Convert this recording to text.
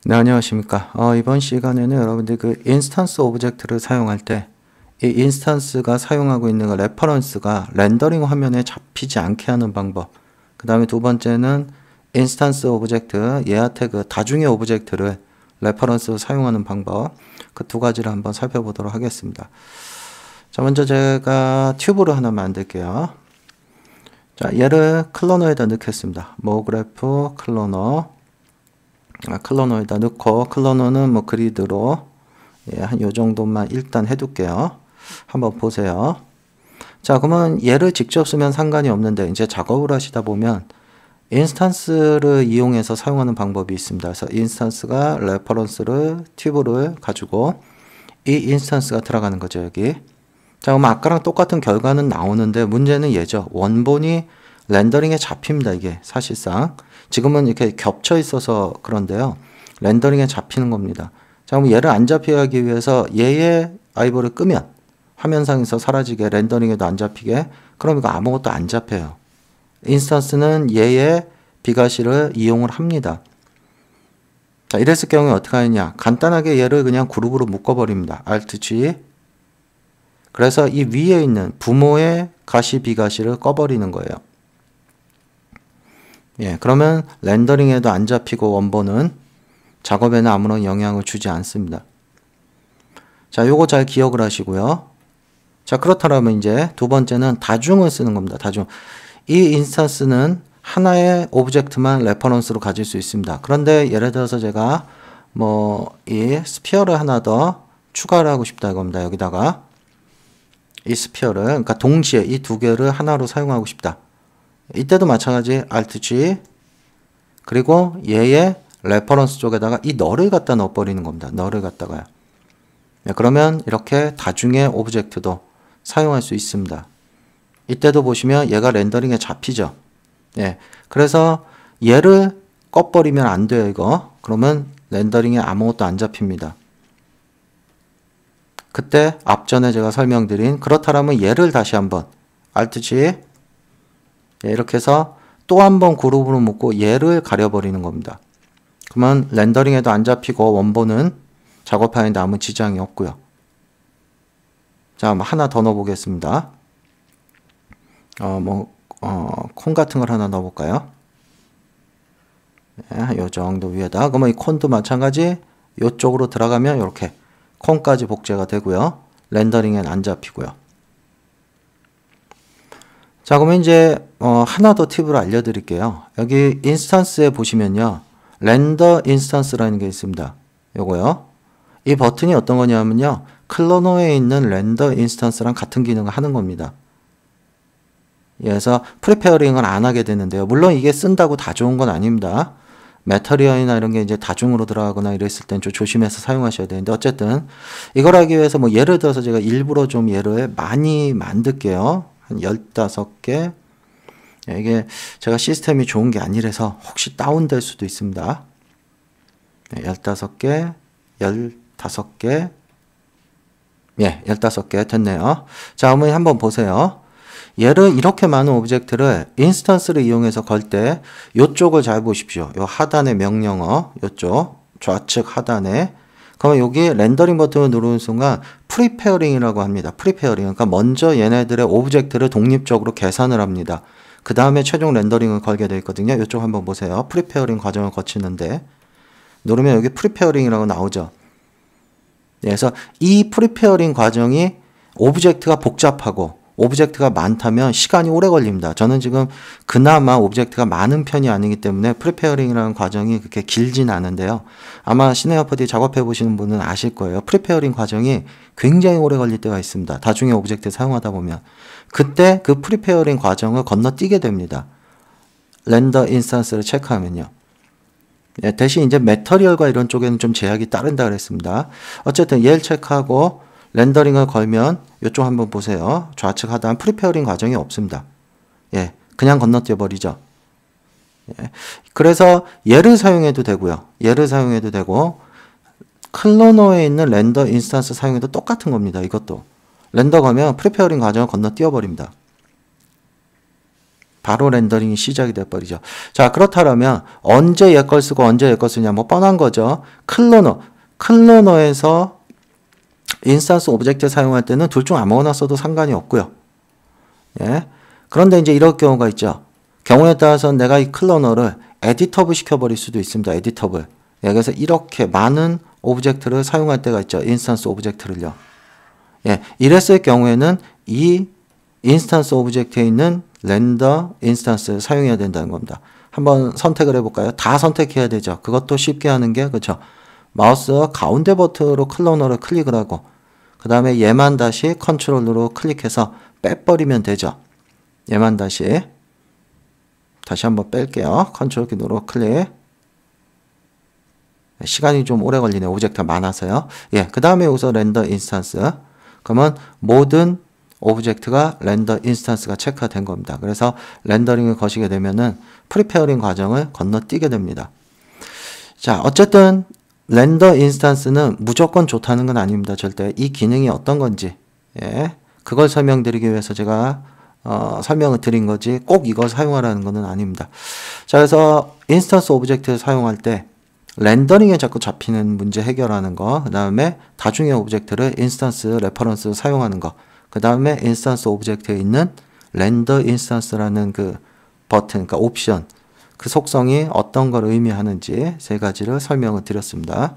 네, 안녕하십니까. 이번 시간에는 여러분들 그 인스턴스 오브젝트를 사용할 때 이 인스턴스가 사용하고 있는 그 레퍼런스가 렌더링 화면에 잡히지 않게 하는 방법. 그 다음에 두 번째는 인스턴스 오브젝트, 얘한테 그 다중의 오브젝트를 레퍼런스로 사용하는 방법. 그 두 가지를 한번 살펴보도록 하겠습니다. 자, 먼저 제가 튜브를 하나 만들게요. 자, 얘를 클로너에다 넣겠습니다. 모그래프 클로너. 클로너에다 넣고, 클로너는 뭐 그리드로 한 요 정도만 일단 해둘게요. 한번 보세요. 자, 그러면 얘를 직접 쓰면 상관이 없는데 이제 작업을 하시다 보면 인스턴스를 이용해서 사용하는 방법이 있습니다. 그래서 인스턴스가 레퍼런스를 튜브를 가지고 이 인스턴스가 들어가는 거죠, 여기. 자, 그럼 아까랑 똑같은 결과는 나오는데 문제는 얘죠. 원본이 렌더링에 잡힙니다, 이게 사실상. 지금은 이렇게 겹쳐 있어서 그런데요. 렌더링에 잡히는 겁니다. 자, 그럼 얘를 안 잡히게 하기 위해서 얘의 아이보를 끄면 화면상에서 사라지게, 렌더링에도 안 잡히게, 그럼 이거 아무것도 안 잡혀요. 인스턴스는 얘의 비가시를 이용을 합니다. 자, 이랬을 경우에 어떻게 하느냐. 간단하게 얘를 그냥 그룹으로 묶어버립니다. Alt-G. 그래서 이 위에 있는 부모의 가시 비가시를 꺼버리는 거예요. 예, 그러면 렌더링에도 안 잡히고 원본은 작업에는 아무런 영향을 주지 않습니다. 자, 요거 잘 기억을 하시고요. 자, 그렇다면 이제 두 번째는 다중을 쓰는 겁니다. 다중. 이 인스턴스는 하나의 오브젝트만 레퍼런스로 가질 수 있습니다. 그런데 예를 들어서 제가 뭐 이 스피어를 하나 더 추가를 하고 싶다 이겁니다. 여기다가 이 스피어를, 그러니까 동시에 이 두 개를 하나로 사용하고 싶다. 이때도 마찬가지 Alt-G 그리고 얘의 레퍼런스 쪽에다가 이 널을 갖다 넣어버리는 겁니다. 널을 갖다가요. 네, 그러면 이렇게 다중의 오브젝트도 사용할 수 있습니다. 이때도 보시면 얘가 렌더링에 잡히죠. 네, 그래서 얘를 꺼버리면 안 돼요, 이거. 그러면 렌더링에 아무것도 안 잡힙니다. 그때 앞전에 제가 설명드린, 그렇다면 얘를 다시 한번 Alt-G 네, 이렇게 해서 또 한 번 그룹으로 묶고 얘를 가려버리는 겁니다. 그러면 렌더링에도 안 잡히고 원본은 작업하는데 아무 지장이 없고요. 자, 하나 더 넣어보겠습니다. 콘 같은 걸 하나 넣어볼까요? 네, 요 정도 위에다. 그러면 이 콘도 마찬가지 요쪽으로 들어가면 이렇게 콘까지 복제가 되고요. 렌더링엔 안 잡히고요. 자, 그러면 이제 하나 더 팁을 알려드릴게요. 여기 인스턴스에 보시면요. 렌더 인스턴스라는 게 있습니다. 요거요. 이 버튼이 어떤 거냐면요. 클로너에 있는 렌더 인스턴스랑 같은 기능을 하는 겁니다. 그래서 프리페어링을 안 하게 되는데요. 물론 이게 쓴다고 다 좋은 건 아닙니다. 메터리얼이나 이런 게 이제 다중으로 들어가거나 이랬을 땐 좀 조심해서 사용하셔야 되는데, 어쨌든 이걸 하기 위해서 뭐 예를 들어서 제가 일부러 좀 얘를 많이 만들게요. 한 15개. 이게 제가 시스템이 좋은 게 아니라서 혹시 다운될 수도 있습니다. 15개, 15개. 예, 15개 됐네요. 자, 어머니 한번 보세요. 얘를 이렇게 많은 오브젝트를 인스턴스를 이용해서 걸 때 요쪽을 잘 보십시오. 요 하단의 명령어, 요쪽 좌측 하단에. 그러면 여기 렌더링 버튼을 누르는 순간 프리페어링이라고 합니다. 프리페어링. 그러니까 먼저 얘네들의 오브젝트를 독립적으로 계산을 합니다. 그 다음에 최종 렌더링을 걸게 되어 있거든요. 요쪽 한번 보세요. 프리페어링 과정을 거치는데 누르면 여기 프리페어링이라고 나오죠. 그래서 이 프리페어링 과정이 오브젝트가 복잡하고 오브젝트가 많다면 시간이 오래 걸립니다. 저는 지금 그나마 오브젝트가 많은 편이 아니기 때문에 프리페어링이라는 과정이 그렇게 길진 않은데요. 아마 시네어퍼디 작업해 보시는 분은 아실 거예요. 프리페어링 과정이 굉장히 오래 걸릴 때가 있습니다. 다중의 오브젝트 사용하다 보면. 그때 그 프리페어링 과정을 건너뛰게 됩니다. 렌더 인스턴스를 체크하면요. 예, 대신 이제 메터리얼과 이런 쪽에는 좀 제약이 따른다 그랬습니다. 어쨌든 얘를 체크하고 렌더링을 걸면 이쪽 한번 보세요. 좌측 하단 프리페어링 과정이 없습니다. 예, 그냥 건너뛰어 버리죠. 예, 그래서 얘를 사용해도 되고요. 얘를 사용해도 되고 클로너에 있는 렌더 인스턴스 사용해도 똑같은 겁니다. 이것도 렌더 가면 프리페어링 과정을 건너뛰어 버립니다. 바로 렌더링이 시작이 돼버리죠. 자, 그렇다면 언제 얘 걸 쓰고 언제 얘 걸 쓰냐, 뭐 뻔한 거죠. 클로너에서 인스턴스 오브젝트 사용할 때는 둘 중 아무거나 써도 상관이 없고요. 예. 그런데 이제 이럴 경우가 있죠. 경우에 따라서는 내가 이 클로너를 에디터블 시켜버릴 수도 있습니다. 에디터블. 예, 그래서 이렇게 많은 오브젝트를 사용할 때가 있죠. 인스턴스 오브젝트를요. 예, 이랬을 경우에는 이 인스턴스 오브젝트에 있는 렌더 인스턴스를 사용해야 된다는 겁니다. 한번 선택을 해볼까요? 다 선택해야 되죠. 그것도 쉽게 하는 게, 그렇죠. 마우스 가운데 버튼으로 클로너를 클릭을 하고 그 다음에 얘만 다시 컨트롤로 클릭해서 빼버리면 되죠. 얘만 다시 한번 뺄게요. 컨트롤 키 누르고 클릭. 시간이 좀 오래 걸리네. 오브젝트가 많아서요. 예, 그 다음에 여기서 렌더 인스턴스. 그러면 모든 오브젝트가 렌더 인스턴스가 체크가 된 겁니다. 그래서 렌더링을 거시게 되면은 프리페어링 과정을 건너뛰게 됩니다. 자, 어쨌든 렌더 인스턴스는 무조건 좋다는 건 아닙니다. 절대. 이 기능이 어떤 건지, 예, 그걸 설명드리기 위해서 제가 설명을 드린 거지 꼭 이걸 사용하라는 것은 아닙니다. 자, 그래서 인스턴스 오브젝트를 사용할 때 렌더링에 자꾸 잡히는 문제 해결하는 거, 그 다음에 다중의 오브젝트를 인스턴스 레퍼런스로 사용하는 거, 그 다음에 인스턴스 오브젝트에 있는 렌더 인스턴스라는 그 버튼, 그러니까 옵션, 그 속성이 어떤 걸 의미하는지 세 가지를 설명을 드렸습니다.